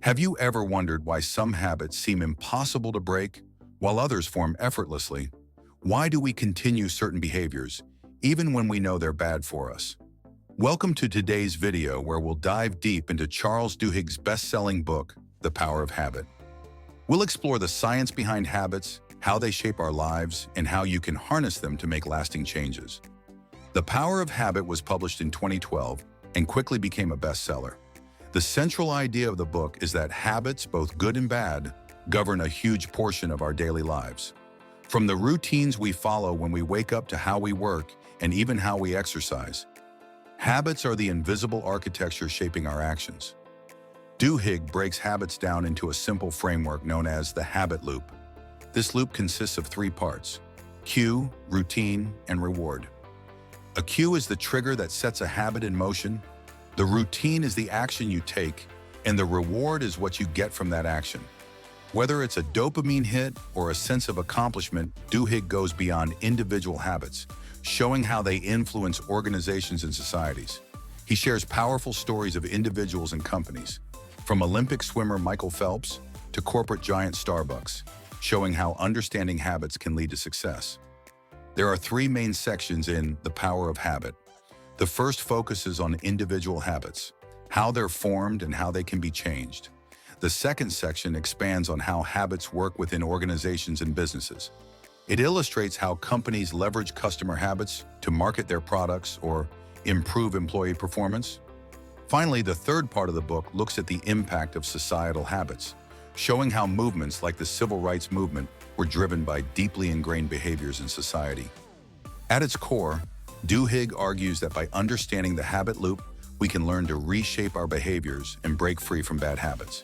Have you ever wondered why some habits seem impossible to break, while others form effortlessly? Why do we continue certain behaviors, even when we know they're bad for us? Welcome to today's video where we'll dive deep into Charles Duhigg's best-selling book, The Power of Habit. We'll explore the science behind habits, how they shape our lives, and how you can harness them to make lasting changes. The Power of Habit was published in 2012 and quickly became a bestseller. The central idea of the book is that habits, both good and bad, govern a huge portion of our daily lives. From the routines we follow when we wake up to how we work and even how we exercise, habits are the invisible architecture shaping our actions. Duhigg breaks habits down into a simple framework known as the habit loop. This loop consists of three parts: cue, routine, and reward. A cue is the trigger that sets a habit in motion. The routine is the action you take, and the reward is what you get from that action. Whether it's a dopamine hit or a sense of accomplishment, Duhigg goes beyond individual habits, showing how they influence organizations and societies. He shares powerful stories of individuals and companies, from Olympic swimmer Michael Phelps to corporate giant Starbucks, showing how understanding habits can lead to success. There are three main sections in The Power of Habit. The first focuses on individual habits, how they're formed and how they can be changed. The second section expands on how habits work within organizations and businesses. It illustrates how companies leverage customer habits to market their products or improve employee performance. Finally, the third part of the book looks at the impact of societal habits, showing how movements like the civil rights movement were driven by deeply ingrained behaviors in society. At its core, Duhigg argues that by understanding the habit loop, we can learn to reshape our behaviors and break free from bad habits.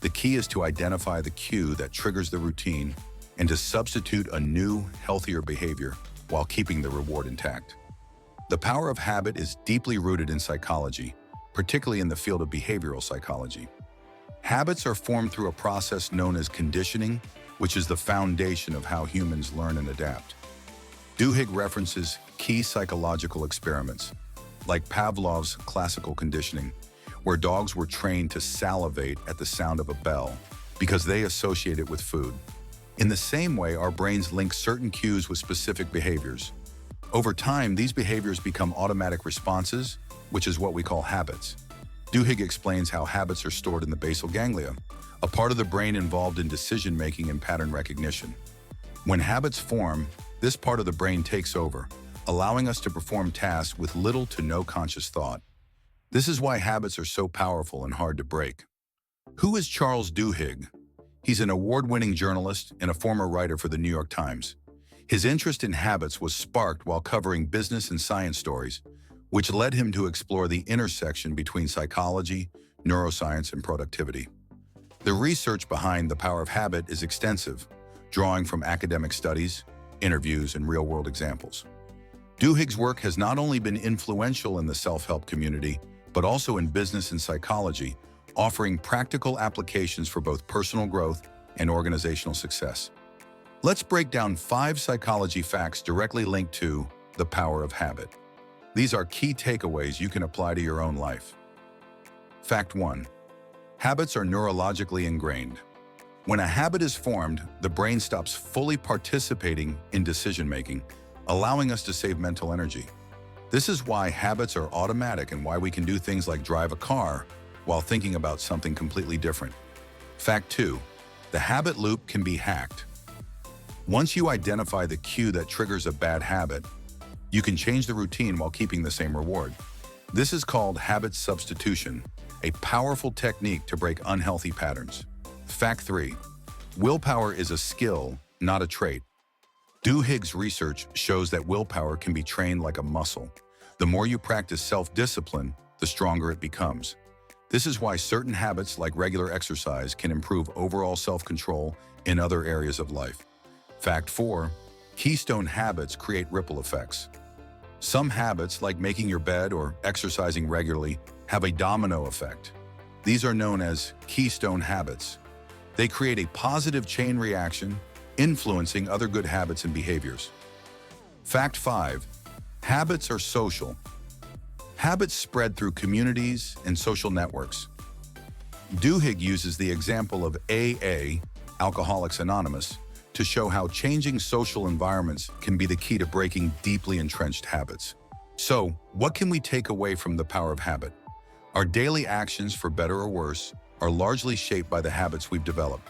The key is to identify the cue that triggers the routine and to substitute a new, healthier behavior while keeping the reward intact. The power of habit is deeply rooted in psychology, particularly in the field of behavioral psychology. Habits are formed through a process known as conditioning, which is the foundation of how humans learn and adapt. Duhigg references key psychological experiments, like Pavlov's classical conditioning, where dogs were trained to salivate at the sound of a bell because they associate it with food. In the same way, our brains link certain cues with specific behaviors. Over time, these behaviors become automatic responses, which is what we call habits. Duhigg explains how habits are stored in the basal ganglia, a part of the brain involved in decision-making and pattern recognition. When habits form, this part of the brain takes over, allowing us to perform tasks with little to no conscious thought. This is why habits are so powerful and hard to break. Who is Charles Duhigg? He's an award-winning journalist and a former writer for the New York Times. His interest in habits was sparked while covering business and science stories, which led him to explore the intersection between psychology, neuroscience, and productivity. The research behind The Power of Habit is extensive, drawing from academic studies, interviews, and real-world examples. Duhigg's work has not only been influential in the self-help community, but also in business and psychology, offering practical applications for both personal growth and organizational success. Let's break down 5 psychology facts directly linked to The Power of Habit. These are key takeaways you can apply to your own life. Fact 1. Habits are neurologically ingrained. When a habit is formed, the brain stops fully participating in decision-making, allowing us to save mental energy. This is why habits are automatic and why we can do things like drive a car while thinking about something completely different. Fact 2. The habit loop can be hacked. Once you identify the cue that triggers a bad habit, you can change the routine while keeping the same reward. This is called habit substitution, a powerful technique to break unhealthy patterns. Fact 3. Willpower is a skill, not a trait. Duhigg's research shows that willpower can be trained like a muscle. The more you practice self-discipline, the stronger it becomes. This is why certain habits like regular exercise can improve overall self-control in other areas of life. Fact 4. Keystone habits create ripple effects. Some habits, like making your bed or exercising regularly, have a domino effect. These are known as keystone habits. They create a positive chain reaction, influencing other good habits and behaviors. Fact 5. Habits are social. Habits spread through communities and social networks. Duhigg uses the example of AA, Alcoholics Anonymous, to show how changing social environments can be the key to breaking deeply entrenched habits. So, what can we take away from the power of habit? Our daily actions, for better or worse, are largely shaped by the habits we've developed.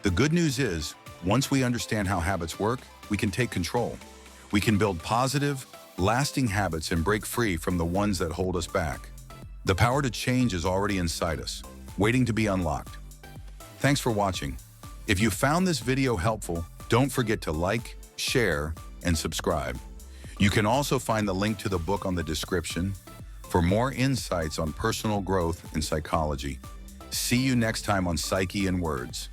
The good news is, once we understand how habits work, we can take control. We can build positive, lasting habits and break free from the ones that hold us back. The power to change is already inside us, waiting to be unlocked. Thanks for watching. If you found this video helpful, don't forget to like, share, and subscribe. You can also find the link to the book on the description for more insights on personal growth and psychology. See you next time on Psyche and Words.